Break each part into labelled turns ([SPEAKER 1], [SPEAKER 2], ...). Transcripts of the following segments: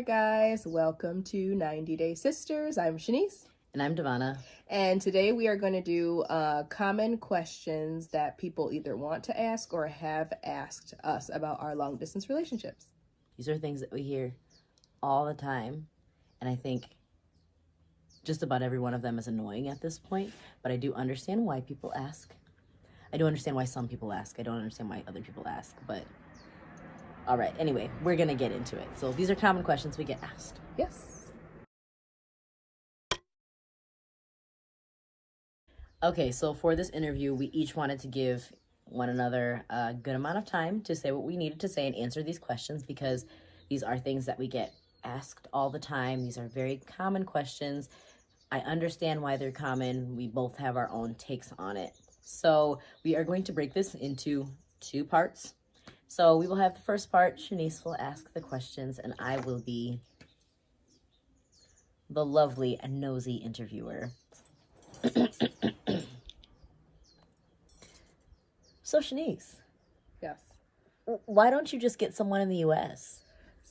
[SPEAKER 1] guys, welcome to 90 Day Sisters. I'm Shanice.
[SPEAKER 2] And I'm Devana.
[SPEAKER 1] And today we are going to do common questions that people either want to ask or have asked us about our long distance relationships.
[SPEAKER 2] These are things that we hear all the time, and I think just about every one of them is annoying at this point, but I do understand why people ask. I do understand why some people ask. I don't understand why other people ask, but all right. Anyway, we're going to get into it. So these are common questions we get asked.
[SPEAKER 1] Yes.
[SPEAKER 2] Okay, so for this interview, we each wanted to give one another a good amount of time to say what we needed to say and answer these questions because these are things that we get asked all the time. These are very common questions. I understand why they're common. We both have our own takes on it. So we are going to break this into two parts. So we will have the first part. Shanice will ask the questions, and I will be the lovely and nosy interviewer. So, Shanice.
[SPEAKER 1] Yes.
[SPEAKER 2] Why don't you just get someone in the U.S.?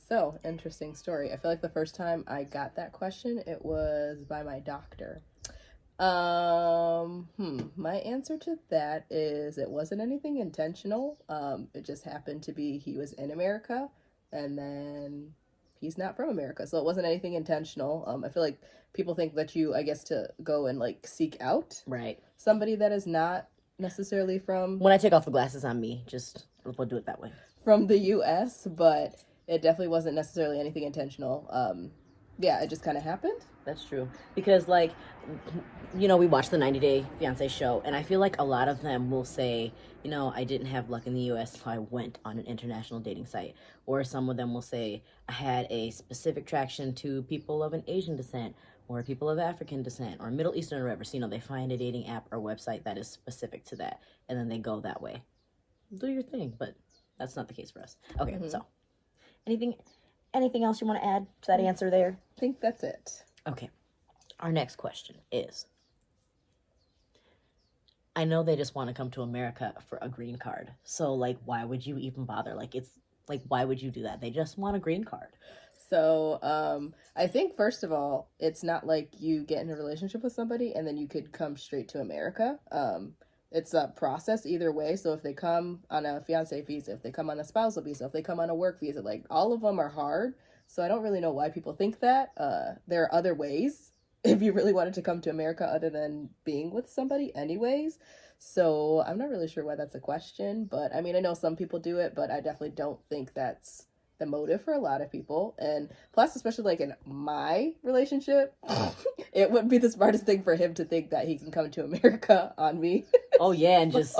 [SPEAKER 1] So, interesting story. I feel like the first time I got that question, it was by my doctor. My answer to that is it wasn't anything intentional. It just happened to be he was in America and then he's not from America. So it wasn't anything intentional. I feel like people think that I guess to go and like seek out somebody that is not necessarily from...
[SPEAKER 2] When I take off the glasses on me, we'll do it that way.
[SPEAKER 1] From the U.S., but it definitely wasn't necessarily anything intentional. Yeah, it just kind of happened.
[SPEAKER 2] That's true. Because, we watched the 90 Day Fiancé show, and I feel like a lot of them will say, I didn't have luck in the U.S., so I went on an international dating site. Or some of them will say, I had a specific attraction to people of an Asian descent, or people of African descent, or Middle Eastern or whatever. So, they find a dating app or website that is specific to that, and then they go that way. Do your thing, but that's not the case for us. Okay, So, anything else you want to add to that answer there?
[SPEAKER 1] I think that's it.
[SPEAKER 2] Okay. Our next question is, I know they just want to come to America for a green card. So, why would you even bother? Why would you do that? They just want a green card.
[SPEAKER 1] So, I think, first of all, it's not like you get in a relationship with somebody and then you could come straight to America. It's a process either way. So if they come on a fiance visa, if they come on a spousal visa, if they come on a work visa, all of them are hard. So I don't really know why people think that. There are other ways if you really wanted to come to America other than being with somebody anyways. So I'm not really sure why that's a question, but I mean, I know some people do it, but I definitely don't think that's the motive for a lot of people. And plus, especially in my relationship, it would be the smartest thing for him to think that he can come to America on me.
[SPEAKER 2] Oh yeah, and just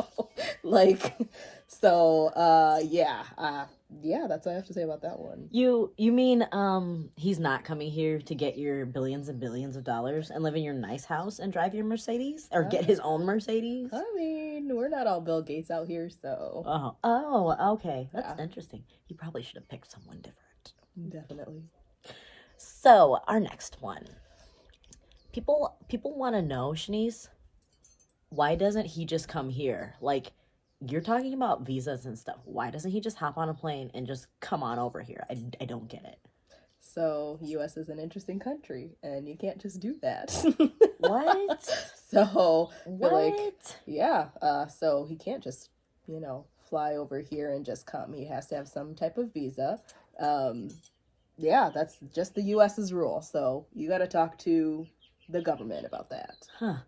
[SPEAKER 1] yeah, that's what I have to say about that one.
[SPEAKER 2] You mean he's not coming here to get your billions and billions of dollars and live in your nice house and drive your Mercedes or get his own Mercedes?
[SPEAKER 1] I mean, we're not all Bill Gates out here, so.
[SPEAKER 2] Oh, okay. That's interesting. You probably should have picked someone different.
[SPEAKER 1] Definitely.
[SPEAKER 2] So, our next one. People want to know, Shanice, why doesn't he just come here? You're talking about visas and stuff. Why doesn't he just hop on a plane and just come on over here? I don't get it.
[SPEAKER 1] So, U.S. is an interesting country, and you can't just do that.
[SPEAKER 2] What?
[SPEAKER 1] So,
[SPEAKER 2] what?
[SPEAKER 1] So he can't just, fly over here and just come. He has to have some type of visa. That's just the U.S.'s rule. So, you got to talk to the government about that.
[SPEAKER 2] Huh.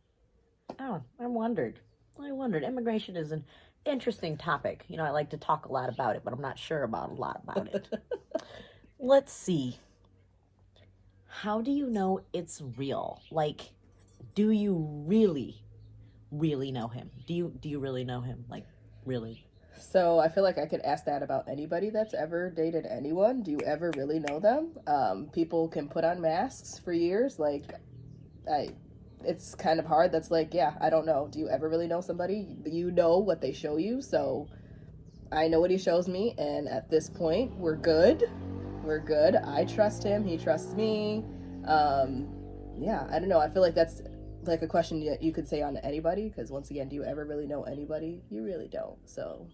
[SPEAKER 2] Oh, I wondered. Immigration is an interesting topic. I like to talk a lot about it, but I'm not sure about a lot about it. Let's see. How do you know it's real? Do you really, really know him? Do you really know him? Really?
[SPEAKER 1] So I feel like I could ask that about anybody that's ever dated anyone. Do you ever really know them? People can put on masks for years. It's kind of hard. That's I don't know. Do you ever really know somebody? You know what they show you. So I know what he shows me. And at this point, we're good. I trust him. He trusts me. I don't know. I feel like that's a question that you could say on anybody. Because once again, do you ever really know anybody? You really don't. So.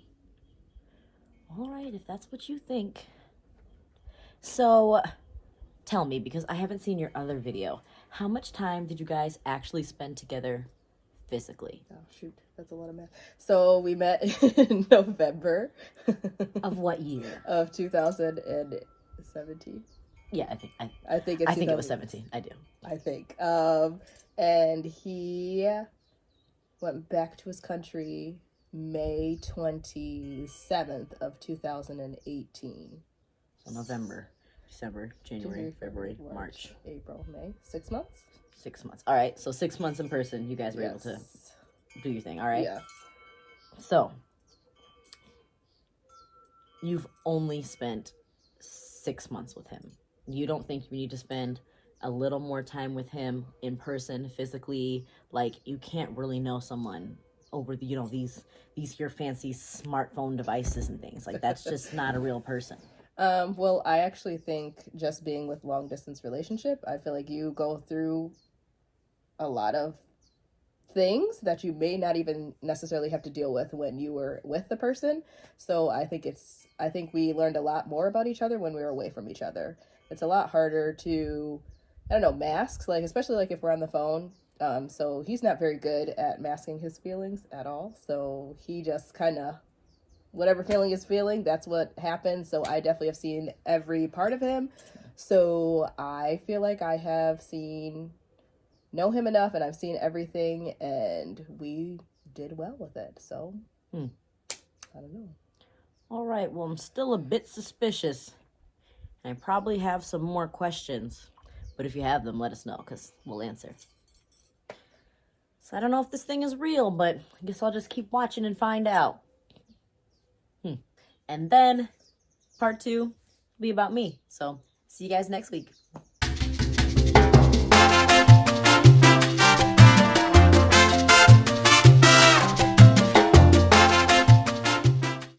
[SPEAKER 2] All right. If that's what you think. So tell me, because I haven't seen your other video, how much time did you guys actually spend together physically?
[SPEAKER 1] Oh, shoot. That's a lot of math. So we met in November
[SPEAKER 2] Of what year?
[SPEAKER 1] of 2017.
[SPEAKER 2] Yeah,
[SPEAKER 1] I think it's
[SPEAKER 2] I think it was
[SPEAKER 1] 2000
[SPEAKER 2] 17. I do.
[SPEAKER 1] I think. And he went back to his country May 27th of 2018.
[SPEAKER 2] So November, December, January, February, March,
[SPEAKER 1] April, May. 6 months?
[SPEAKER 2] 6 months. All right, so 6 months in person, you guys were able to do your thing. All right.
[SPEAKER 1] Yeah.
[SPEAKER 2] So you've only spent 6 months with him. You don't think you need to spend a little more time with him in person, physically? Like, you can't really know someone over the, these here fancy smartphone devices and things. Like, that's just not a real person.
[SPEAKER 1] Well, I actually think just being with long distance relationship, I feel like you go through a lot of things that you may not even necessarily have to deal with when you were with the person. So I think we learned a lot more about each other when we were away from each other. It's a lot harder to, I don't know, mask, like, especially like if we're on the phone. So he's not very good at masking his feelings at all. So he just kind of, whatever feeling he's feeling, that's what happens. So I definitely have seen every part of him. So I feel like I have know him enough, and I've seen everything, and we did well with it. So I don't know.
[SPEAKER 2] All right, well, I'm still a bit suspicious, and I probably have some more questions, but if you have them, let us know, because we'll answer. So I don't know if this thing is real, but I guess I'll just keep watching and find out. And then part 2 will be about me. So see you guys next week.